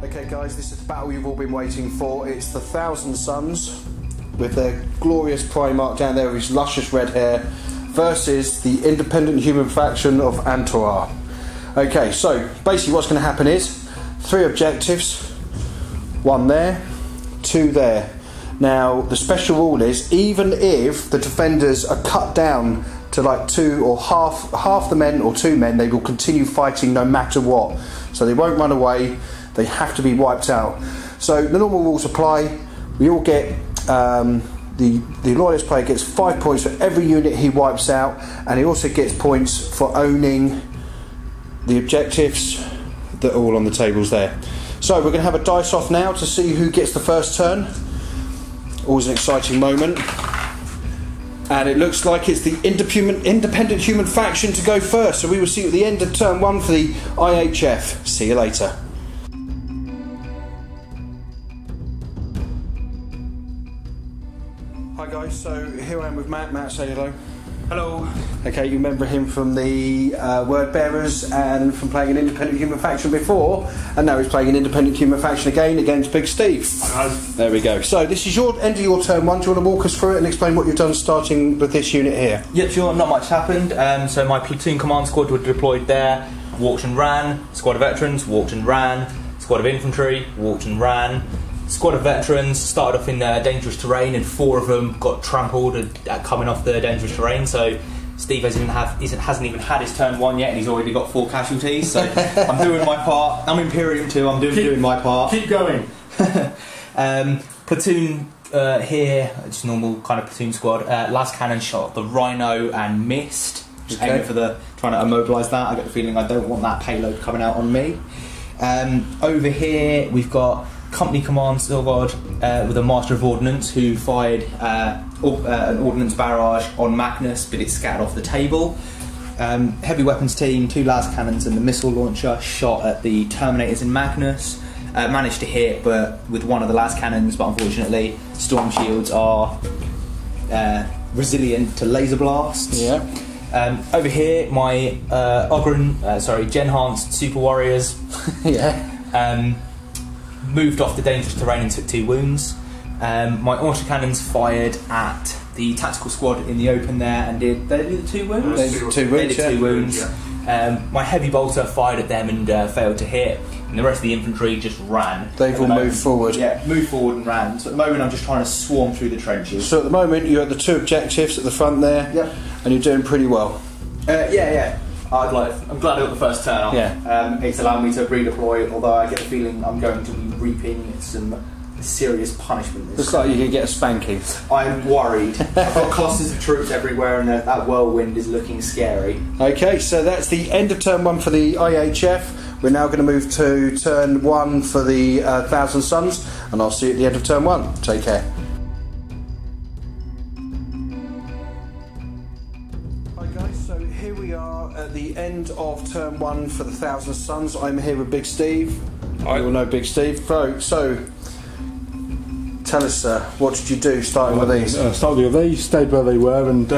Okay guys, this is the battle you've all been waiting for. It's the Thousand Sons with their glorious Primarch down there with his luscious red hair versus the independent human faction of Antorwa. Okay, so basically what's going to happen is 3 objectives, 1 there, 2 there. Now the special rule is even if the defenders are cut down to like 2 or half the men or 2 men, they will continue fighting no matter what. So they won't run away. They have to be wiped out. So the normal rules apply. We all get the loyalist player gets 5 points for every unit he wipes out, and he also gets points for owning the objectives that are all on the tables there. So we're going to have a dice off now to see who gets the first turn. Always an exciting moment. And it looks like it's the independent human faction to go first. So we will see you at the end of turn 1 for the IHF. See you later. Hi guys, so here I am with Matt. Matt, say hello. Hello. Okay, you remember him from the Word Bearers and from playing an independent human faction before, and now he's playing an independent human faction again against Big Steve. There we go. So this is your end of your turn 1. Do you want to walk us through it and explain what you've done starting with this unit here? Yep, sure. Not much happened. So my platoon command squad were deployed there. Walked and ran. Squad of veterans walked and ran. Squad of infantry walked and ran. Squad of veterans started off in dangerous terrain, and 4 of them got trampled at coming off the dangerous terrain. So Steve hasn't even had his turn 1 yet, and he's already got 4 casualties. So I'm doing my part. I'm Imperial too. I'm doing my part. Keep going. Platoon here, just normal kind of platoon squad. Last cannon shot the Rhino and missed. Just aiming for trying to immobilise that. I got the feeling I don't want that payload coming out on me. Over here we've got company command squad with a Master of Ordnance who fired an ordnance barrage on Magnus, but it scattered off the table. Heavy weapons team, 2 las cannons and the missile launcher shot at the Terminators in Magnus. Managed to hit, but with one of the las cannons, but unfortunately storm shields are resilient to laser blasts. Yeah. Over here, my Genhanced Super Warriors. Yeah. Moved off the dangerous terrain and took 2 wounds. My autocannons fired at the tactical squad in the open there and did they do the 2 wounds? They did 2 wounds. Yeah. My heavy bolter fired at them and failed to hit, and the rest of the infantry just ran. They've all moved forward. Yeah, moved forward and ran. So at the moment I'm just trying to swarm through the trenches. So at the moment you're at the 2 objectives at the front there. Yep. And you're doing pretty well. Yeah. I'm glad I got the first turn off. Yeah. It's allowed me to redeploy, although I get the feeling I'm going to be reaping some serious punishment. Looks like you can get a spanking. I'm worried. I've got clusters of troops everywhere, and that whirlwind is looking scary. Okay, so that's the end of turn 1 for the IHF. We're now going to move to turn 1 for the Thousand Sons, and I'll see you at the end of turn 1. Take care. Hi guys, so here we are at the end of turn 1 for the Thousand Sons. I'm here with Big Steve. You all know Big Steve. So tell us, what did you do starting with these? Starting with these, stayed where they were and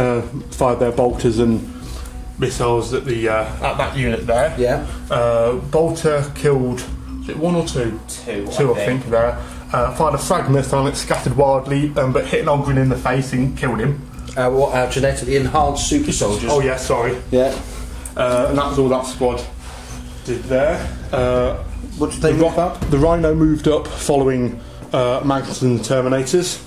fired their bolters and missiles at that unit there. Yeah. Bolter killed, is it 1 or 2? 2, I think there. Fired a frag missile and it scattered wildly, but hit an Ogren in the face and killed him. Our genetically enhanced super soldiers. Oh yeah, sorry. Yeah. And that was all that squad did there. What did they move up? The Rhino moved up following Magnus and Terminators.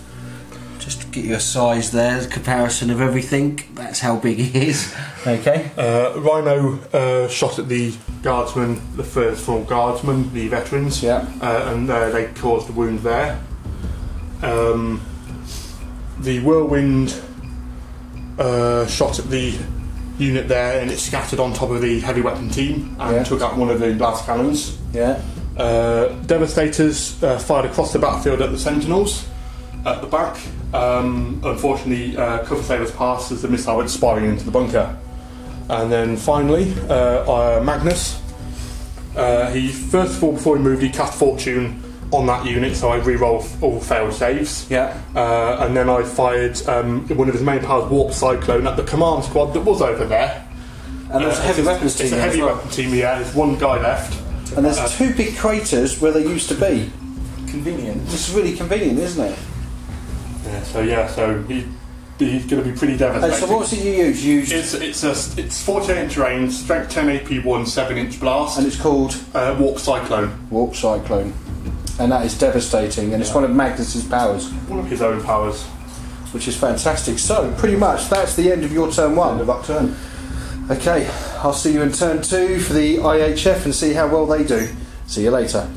Just to get you a size there, the comparison of everything. That's how big he is. Okay. Rhino shot at the guardsmen, the first 4 guardsmen, the veterans. Yeah. And they caused a wound there. The whirlwind shot at the unit there, and it scattered on top of the heavy weapon team and took out one of the blast cannons. Yeah. Devastators fired across the battlefield at the Sentinels at the back. Unfortunately, cover sailors passed as the missile went spiraling into the bunker. And then finally, Magnus. He first of all, before he moved, he cast Fortune on that unit, so I re-roll all failed saves. Yeah. And then I fired one of his main powers, Warp Cyclone, at the command squad that was over there. And there's a heavy weapons team. It's a heavy weapon team, yeah. There's 1 guy left. And there's two big craters where they used to be. Convenient. It's really convenient, isn't it? Yeah, so he's going to be pretty devastating. So what's it you use? It's 48-inch range, strength 10 AP1, 7-inch blast. And it's called? Warp Cyclone. Warp Cyclone. And that is devastating, and it's one of Magnus's powers. One of his own powers. Which is fantastic. So, pretty much, that's the end of your turn 1. End of that turn. Okay, I'll see you in turn 2 for the IHF and see how well they do. See you later.